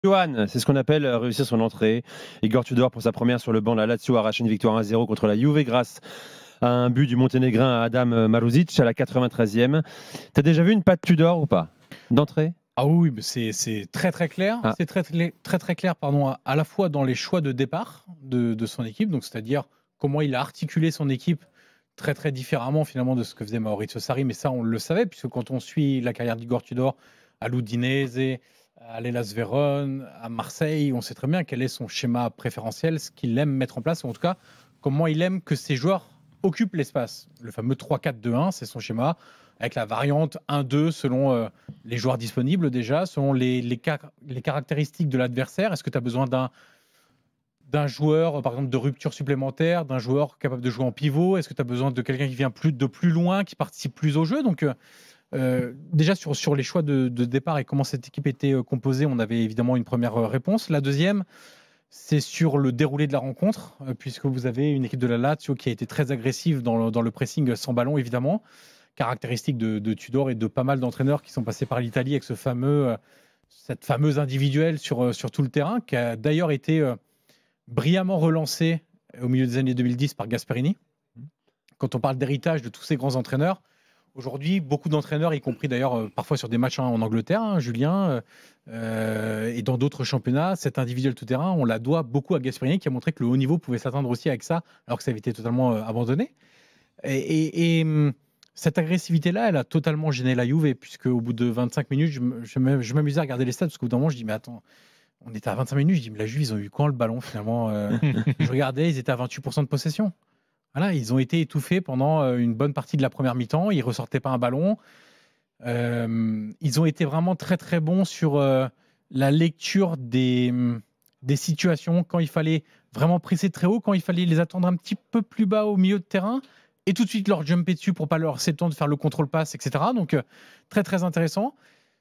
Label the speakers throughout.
Speaker 1: Johan, c'est ce qu'on appelle réussir son entrée. Igor Tudor pour sa première sur le banc. La Lazio arrache une victoire 1-0 contre la Juve grâce à un but du Monténégrin Adam Maruzic à la 93e. T'as déjà vu une patte Tudor ou pas d'entrée?
Speaker 2: Ah oui, mais c'est très très clair.
Speaker 1: Ah.
Speaker 2: C'est très clair, pardon, à la fois dans les choix de départ de son équipe, donc c'est-à-dire comment il a articulé son équipe très très différemment finalement de ce que faisait Maurizio Sarri, mais ça on le savait puisque quand on suit la carrière d'Igor Tudor à l'Udinese, à l'Hellas Vérone, à Marseille, on sait très bien quel est son schéma préférentiel, ce qu'il aime mettre en place, ou en tout cas comment il aime que ses joueurs occupent l'espace. Le fameux 3-4-2-1, c'est son schéma, avec la variante 1-2 selon les joueurs disponibles déjà, selon les caractéristiques de l'adversaire. Est-ce que tu as besoin d'un joueur, par exemple, de rupture supplémentaire, d'un joueur capable de jouer en pivot? Est-ce que tu as besoin de quelqu'un qui vient de plus loin, qui participe plus au jeu? Donc, déjà, sur les choix de départ et comment cette équipe était composée, on avait évidemment une première réponse. La deuxième, c'est sur le déroulé de la rencontre, puisque vous avez une équipe de la Lazio qui a été très agressive dans le pressing sans ballon, évidemment, caractéristique de Tudor et de pas mal d'entraîneurs qui sont passés par l'Italie avec cette fameuse individuelle sur tout le terrain, qui a d'ailleurs été brillamment relancée au milieu des années 2010 par Gasperini. Quand on parle d'héritage de tous ces grands entraîneurs, aujourd'hui, beaucoup d'entraîneurs, y compris d'ailleurs parfois sur des matchs en Angleterre, Julien, et dans d'autres championnats, cet individuel tout-terrain, on la doit beaucoup à Gasperini qui a montré que le haut niveau pouvait s'atteindre aussi avec ça, alors que ça avait été totalement abandonné. Et cette agressivité-là, elle a totalement gêné la Juve, puisque au bout de 25 minutes, je m'amusais à regarder les stats, parce qu'au bout d'un moment, je dis, mais attends, on était à 25 minutes, je dis, mais la Juve, ils ont eu quand le ballon finalement Je regardais, ils étaient à 28% de possession. Voilà, ils ont été étouffés pendant une bonne partie de la première mi-temps, ils ne ressortaient pas un ballon. Ils ont été vraiment très très bons sur la lecture des situations, quand il fallait vraiment presser très haut, quand il fallait les attendre un petit peu plus bas au milieu de terrain, et tout de suite leur jumper dessus pour pas leur laisser le temps de faire le contrôle-passe, etc. Donc très très intéressant.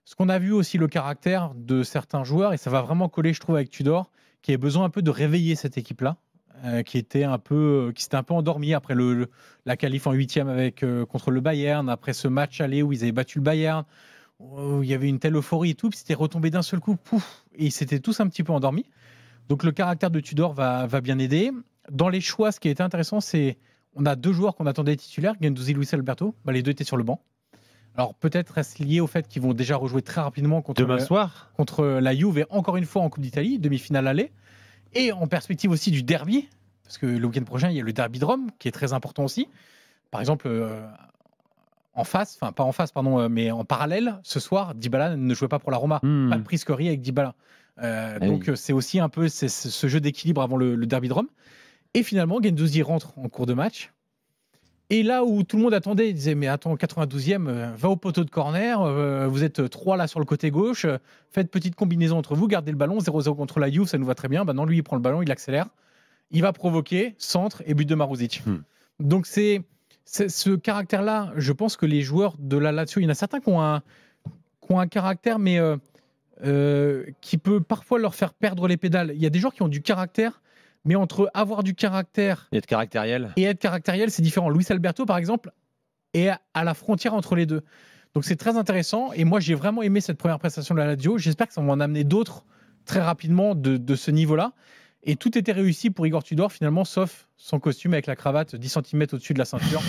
Speaker 2: Ce qu'on a vu aussi, le caractère de certains joueurs, et ça va vraiment coller, je trouve, avec Tudor, qui avait besoin un peu de réveiller cette équipe-là, qui s'était un peu endormie après la qualif en 8e contre le Bayern, après ce match aller où ils avaient battu le Bayern, où il y avait une telle euphorie et tout, puis c'était retombé d'un seul coup, pouf, et ils s'étaient tous un petit peu endormis. Donc le caractère de Tudor va bien aider. Dans les choix, ce qui était intéressant, c'est on a deux joueurs qu'on attendait titulaires, Guendouzi, Luis Alberto. Les deux étaient sur le banc. Alors peut-être est-ce lié au fait qu'ils vont déjà rejouer très rapidement contre la Juve, et encore une fois en Coupe d'Italie, demi-finale aller, et en perspective aussi du derby, parce que le week-end prochain, il y a le derby de Rome, qui est très important aussi. Par exemple, mais en parallèle, ce soir, Dybala ne jouait pas pour la Roma. Pas de Priscori avec Dybala. Donc c'est aussi un peu ce jeu d'équilibre avant le derby de Rome. Et finalement, Guendouzi rentre en cours de match. Et là où tout le monde attendait, il disait, mais attends, 92e, va au poteau de corner, vous êtes 3 là sur le côté gauche, faites petite combinaison entre vous, gardez le ballon, 0-0 contre la Juve, ça nous va très bien. Non, lui, il prend le ballon, il accélère, il va provoquer, centre et but de Maruzic. Donc c'est ce caractère-là, je pense que les joueurs de la Lazio, il y en a certains qui ont un caractère, mais qui peut parfois leur faire perdre les pédales. Il y a des joueurs qui ont du caractère, mais entre avoir du caractère
Speaker 1: et être caractériel,
Speaker 2: c'est différent. Luis Alberto, par exemple, est à la frontière entre les deux. Donc c'est très intéressant. Et moi, j'ai vraiment aimé cette première prestation de la Lazio. J'espère que ça va en amener d'autres très rapidement de ce niveau-là. Et tout était réussi pour Igor Tudor, finalement, sauf son costume avec la cravate 10 cm au-dessus de la ceinture.